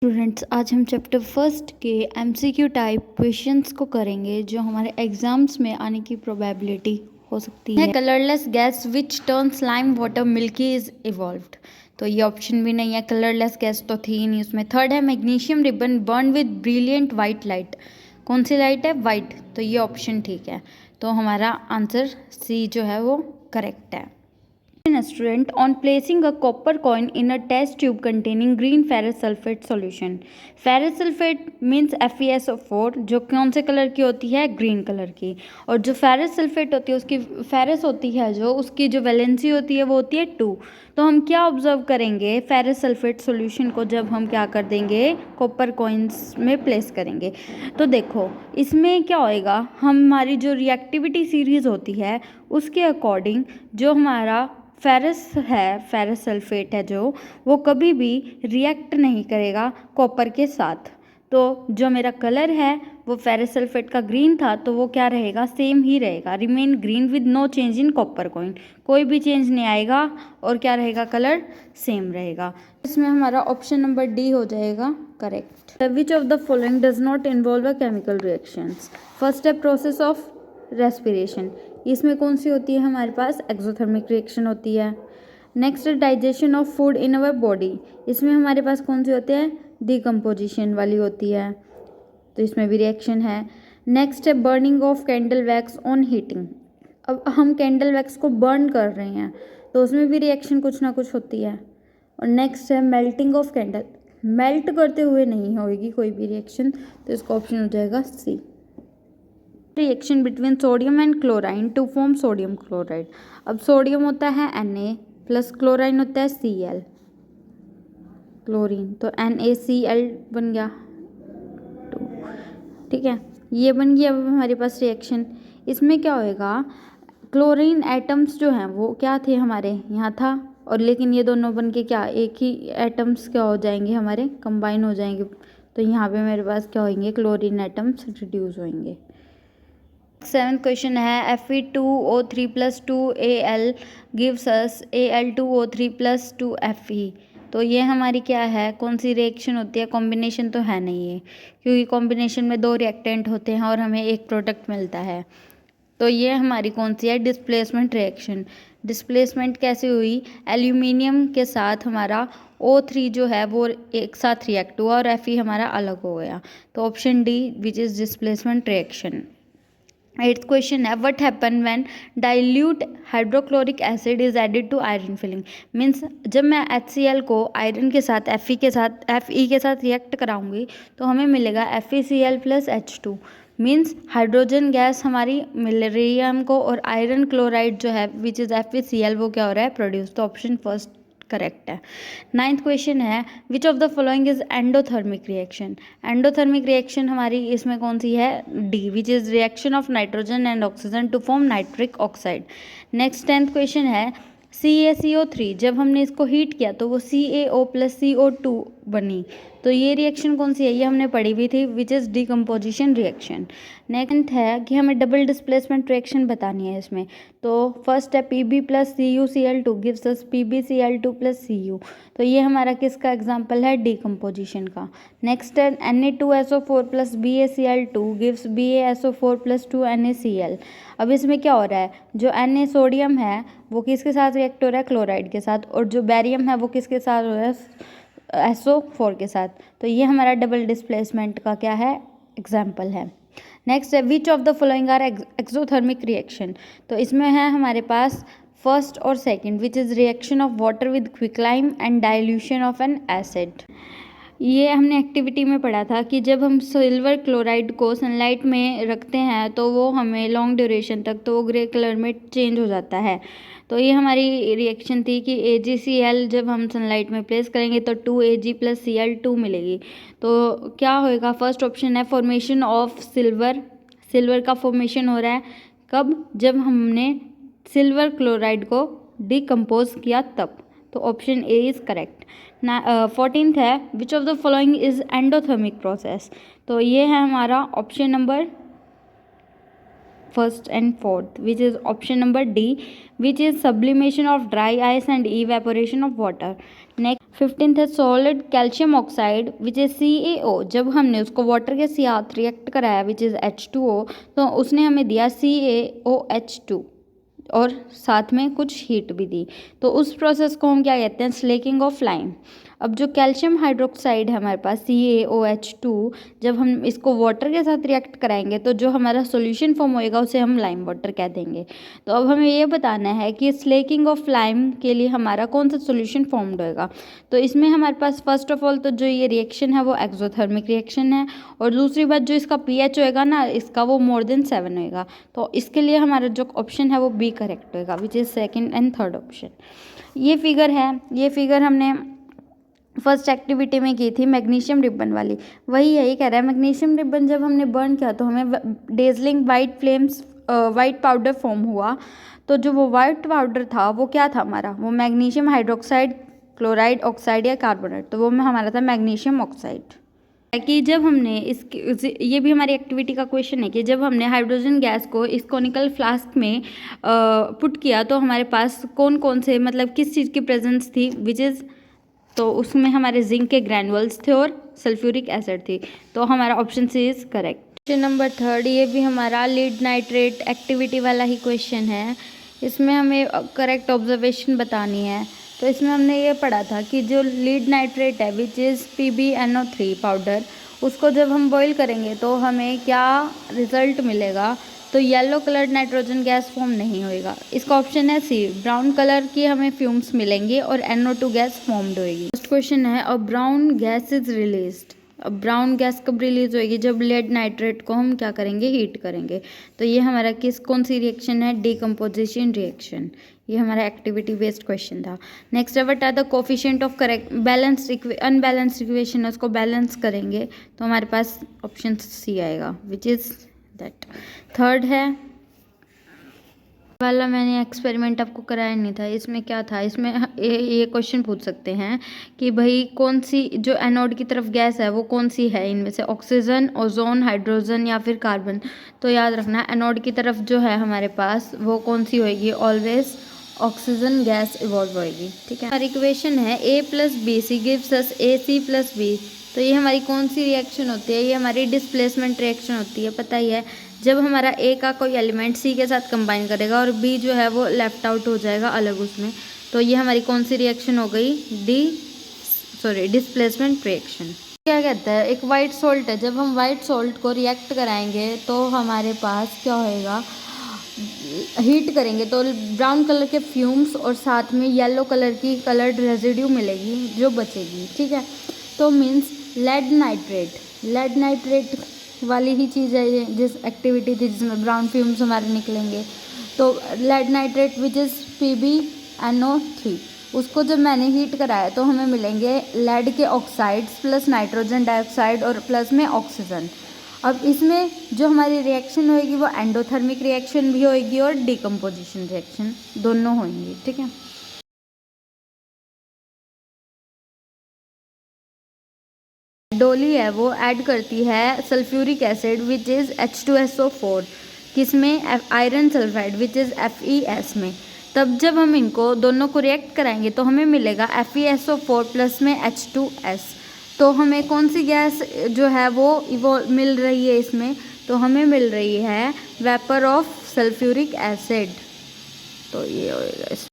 Students, आज हम chapter first के एमसीक्यू टाइप क्वेश्चंस को करेंगे जो हमारे एग्जाम्स में आने की प्रोबेबिलिटी हो सकती है। Colourless gas which turns lime water milky is evolved. तो ये ऑप्शन भी नहीं है, कलरलेस गैस तो थी ही नहीं उसमें। थर्ड है magnesium ribbon burn with brilliant white light. कौन सी लाइट है? वाइट। तो ये ऑप्शन ठीक है, तो हमारा आंसर सी जो है वो करेक्ट है। A student on placing a copper coin in a test tube containing green ferrous sulfate solution. Ferrous sulfate means FeSO4 जो कौन से कलर की होती है? ग्रीन कलर की। और जो फेरस सल्फेट होती है उसकी फेरस होती है जो उसकी जो वैलेंसी होती है वो होती है 2। तो हम क्या ऑब्जर्व करेंगे फेरस सल्फेट सॉल्यूशन को जब हम क्या कर देंगे कॉपर कॉइन्स में प्लेस करेंगे? तो देखो इसमें क्या होएगा, हमारी जो रिएक्टिविटी सीरीज होती है उसके अकॉर्डिंग जो हमारा फेरस है, फेरस सल्फेट है जो वो कभी भी रिएक्ट नहीं करेगा कॉपर के साथ। तो जो मेरा कलर है वो फेरस सल्फेट का ग्रीन था तो वो क्या रहेगा? सेम ही रहेगा, remain green with no change in copper coin. कोई भी चेंज नहीं आएगा और क्या रहेगा? कलर सेम रहेगा। इसमें हमारा ऑप्शन नंबर डी हो जाएगा correct. Which of the following does not involve a chemical reactions? First है प्रोसेस ऑफ रेस्पिरेशन। इसमें कौन सी होती है हमारे पास? एक्सोथर्मिक रिएक्शन होती है। Next digestion of food in our body. इसमें हमारे पास कौन सी होती है? डिकम्पोजिशन वाली होती है, तो इसमें भी रिएक्शन है। नेक्स्ट है burning of candle wax on heating. अब हम कैंडल वैक्स को बर्न कर रहे हैं तो उसमें भी रिएक्शन कुछ ना कुछ होती है। और नेक्स्ट है मेल्टिंग ऑफ कैंडल। मेल्ट करते हुए नहीं होगी कोई भी रिएक्शन, तो इसका ऑप्शन हो जाएगा C. Reaction between sodium and chlorine to form sodium chloride. अब सोडियम होता है Na प्लस क्लोराइन होता है Cl, क्लोरीन, तो NaCl बन गया 2। ठीक है, ये बन गया अब हमारे पास रिएक्शन। इसमें क्या होएगा, क्लोरीन एटम्स जो हैं वो क्या थे हमारे यहाँ था, और लेकिन ये दोनों बन के क्या एक ही एटम्स क्या हो जाएंगे हमारे? कंबाइन हो जाएंगे। तो यहाँ पे मेरे पास क्या होंगे? क्लोरीन एटम्स रिड्यूस होंगे। 7th क्वेश्चन है Fe2O3 plus 2Al gives us Al2O3 plus 2Fe। तो ये हमारी क्या है? कौन सी रिएक्शन होती है? कॉम्बिनेशन तो है नहीं है, क्योंकि कॉम्बिनेशन में 2 रिएक्टेंट होते हैं और हमें एक प्रोडक्ट मिलता है। तो ये हमारी कौन सी है? Displacement reaction. डिस्प्लेसमेंट कैसे हुई? एल्यूमिनियम के साथ हमारा O3 जो है वो एक साथ रिएक्ट हुआ और Fe हमारा अलग हो गया। तो option D which is displacement reaction. 8th question है what happen when dilute hydrochloric acid is added to iron filing. Means जब मैं HCl को आयरन के साथ Fe के साथ रिएक्ट कराऊंगी तो हमें मिलेगा FeCl plus H2। Means hydrogen gas हमारी मिल रही है हमको और आयरन क्लोराइड जो है विच इज़ FeCl वो क्या हो रहा है? प्रोड्यूस। तो ऑप्शन फर्स्ट करेक्ट है। 9th क्वेश्चन है which of the following is endothermic reaction. Endothermic reaction हमारी इसमें कौन सी है? D which is reaction of nitrogen and oxygen to form nitric oxide. Next 10th question है CaCO3 जब हमने इसको हीट किया तो वो CaO प्लस CO2 बनी। तो ये रिएक्शन कौन सी है? ये हमने पढ़ी हुई थी which is decomposition reaction. Next है कि हमें डबल डिस्प्लेसमेंट रिएक्शन बतानी है इसमें। तो फर्स्ट है Pb plus CuCl2 gives us PbCl2 plus Cu। तो ये हमारा किसका एग्जाम्पल है? डिकम्पोजिशन का। नेक्स्ट है Na2SO4 plus BaCl2 gives BaSO4 plus 2NaCl। अब इसमें क्या हो रहा है? जो Na सोडियम है वो किसके साथ रिएक्ट हो रहा है? क्लोराइड के साथ। और जो बैरियम है वो किसके साथ हो रहा है? SO4 के साथ। तो ये हमारा डबल डिस्प्लेसमेंट का क्या है? एग्जाम्पल है। नेक्स्ट है which of the following are exothermic reaction. तो इसमें है हमारे पास फर्स्ट और second which is reaction of water with quicklime and dilution of an acid. ये हमने एक्टिविटी में पढ़ा था कि जब हम सिल्वर क्लोराइड को सनलाइट में रखते हैं तो वो हमें लॉन्ग ड्यूरेशन तक तो वो ग्रे कलर में चेंज हो जाता है। तो ये हमारी रिएक्शन थी कि AgCl जब हम सनलाइट में प्लेस करेंगे तो 2Ag प्लस Cl2 मिलेगी। तो क्या होएगा? फर्स्ट ऑप्शन है फॉर्मेशन ऑफ सिल्वर। सिल्वर का फॉर्मेशन हो रहा है कब? जब हमने सिल्वर क्लोराइड को डिकम्पोज किया तब। तो option A is correct. 14th है which of the following is endothermic process. तो ये है हमारा option number first and fourth which is option number D which is sublimation of dry ice and evaporation of water. Next 15th है solid calcium oxide which is CaO। जब हमने उसको water के साथ रिएक्ट कराया विच इज़ H2O, तो उसने हमें दिया CaOH2 और साथ में कुछ हीट भी दी। तो उस प्रोसेस को हम क्या कहते हैं, स्लेकिंग ऑफ लाइम। अब जो कैल्शियम हाइड्रोक्साइड है हमारे पास CaOH2, जब हम इसको वाटर के साथ रिएक्ट कराएंगे तो जो हमारा सॉल्यूशन फॉर्म होएगा उसे हम लाइम वाटर कह देंगे। तो अब हमें ये बताना है कि स्लेकिंग ऑफ लाइम के लिए हमारा कौन सा सॉल्यूशन फॉर्म्ड होएगा। तो इसमें हमारे पास फर्स्ट ऑफ ऑल तो जो ये रिएक्शन है वो एक्सोथर्मिक रिएक्शन है, और दूसरी बात जो इसका pH होएगा ना इसका वो मोर देन 7 होएगा। तो इसके लिए हमारा जो ऑप्शन है वो बी करेक्ट होएगा which is second and third option. ये फिगर है, ये फिगर हमने फर्स्ट एक्टिविटी में की थी मैग्नीशियम रिबन वाली, वही यही कह रहा है। मैग्नीशियम रिबन जब हमने बर्न किया तो हमें dazzling white flames white powder form हुआ। तो जो वो वाइट पाउडर था वो क्या था हमारा, वो मैग्नीशियम हाइड्रोक्साइड, क्लोराइड, ऑक्साइड या कार्बोनेट। तो वो में हमारा था मैग्नीशियम ऑक्साइड। कि जब हमने ये भी हमारी एक्टिविटी का क्वेश्चन है कि जब हमने हाइड्रोजन गैस को इस कॉनिकल फ्लास्क में पुट किया तो हमारे पास कौन कौन से मतलब किस चीज़ की प्रेजेंस थी विच इज़, तो उसमें हमारे जिंक के ग्रैनुअल्स थे और सल्फ्यूरिक एसिड थी। तो हमारा option C is correct. Question number 3, ये भी हमारा लीड नाइट्रेट एक्टिविटी वाला ही क्वेश्चन है। इसमें हमें करेक्ट ऑब्जर्वेशन बतानी है। तो इसमें हमने ये पढ़ा था कि जो लीड नाइट्रेट है विच इज़ PbNO3 पाउडर, उसको जब हम बॉईल करेंगे तो हमें क्या रिजल्ट मिलेगा, तो yellow coloured nitrogen gas form नहीं होएगा। इसका ऑप्शन है सी, ब्राउन कलर की हमें फ्यूम्स मिलेंगे और NO2 गैस फॉर्म्ड होएगी। फर्स्ट क्वेश्चन है अ ब्राउन गैस इज रिलीज्ड। अब ब्राउन गैस कब रिलीज होएगी, जब लेड नाइट्रेट को हम क्या करेंगे, हीट करेंगे। तो ये हमारा कौन सी रिएक्शन है, डिकम्पोजिशन रिएक्शन। ये हमारा एक्टिविटी बेस्ड क्वेश्चन था। नेक्स्ट है what are the coefficient of correct balanced unbalanced equation है, उसको बैलेंस करेंगे तो हमारे पास ऑप्शन सी आएगा विच इज़ दैट। थर्ड है वाला मैंने एक्सपेरिमेंट आपको कराया नहीं था। इसमें क्या था, इसमें ये क्वेश्चन पूछ सकते हैं कि भाई कौन सी जो एनोड की तरफ गैस है वो कौन सी है इनमें से, ऑक्सीजन, ओजोन, हाइड्रोजन या फिर कार्बन। तो याद रखना एनोड की तरफ जो है हमारे पास वो कौन सी होएगी, ऑलवेज ऑक्सीजन गैस इवॉल्व होएगी। ठीक है, हमारी इक्वेशन है A + BC gives us AC + B। तो ये हमारी कौन सी रिएक्शन होती है, ये हमारी डिस्प्लेसमेंट रिएक्शन होती है, पता ही है। जब हमारा A का कोई एलिमेंट C के साथ कंबाइन करेगा और B जो है वो लेफ्ट आउट हो जाएगा अलग उसमें। तो ये हमारी कौन सी रिएक्शन हो गई, डिस्प्लेसमेंट रिएक्शन। क्या कहता है, एक वाइट सॉल्ट है, जब हम वाइट सॉल्ट को रिएक्ट कराएंगे तो हमारे पास क्या होएगा, हीट करेंगे तो ब्राउन कलर के फ्यूम्स और साथ में येलो कलर की कलर्ड रेजिड्यू मिलेगी जो बचेगी। ठीक है, तो मीन्स लेड नाइट्रेट वाली ही चीज़ है ये, जिस एक्टिविटी थी जिसमें ब्राउन फ्यूम्स हमारे निकलेंगे। तो lead nitrate which is PbNO3, उसको जब मैंने हीट कराया तो हमें मिलेंगे लेड के ऑक्साइड्स प्लस नाइट्रोजन डाइऑक्साइड और प्लस में ऑक्सीजन। अब इसमें जो हमारी रिएक्शन होएगी वो एंडोथर्मिक रिएक्शन भी होएगी और डिकम्पोजिशन रिएक्शन दोनों होंगी। ठीक है, डोली है वो ऐड करती है sulphuric acid which is H2SO4 किसमें, iron sulphide which is FeS में। तब जब हम इनको दोनों को रिएक्ट कराएंगे तो हमें मिलेगा FeSO4 प्लस में H2S। तो हमें कौन सी गैस जो है वो मिल रही है इसमें, तो हमें मिल रही है वेपर ऑफ सल्फ्यूरिक एसिड। तो ये होएगा।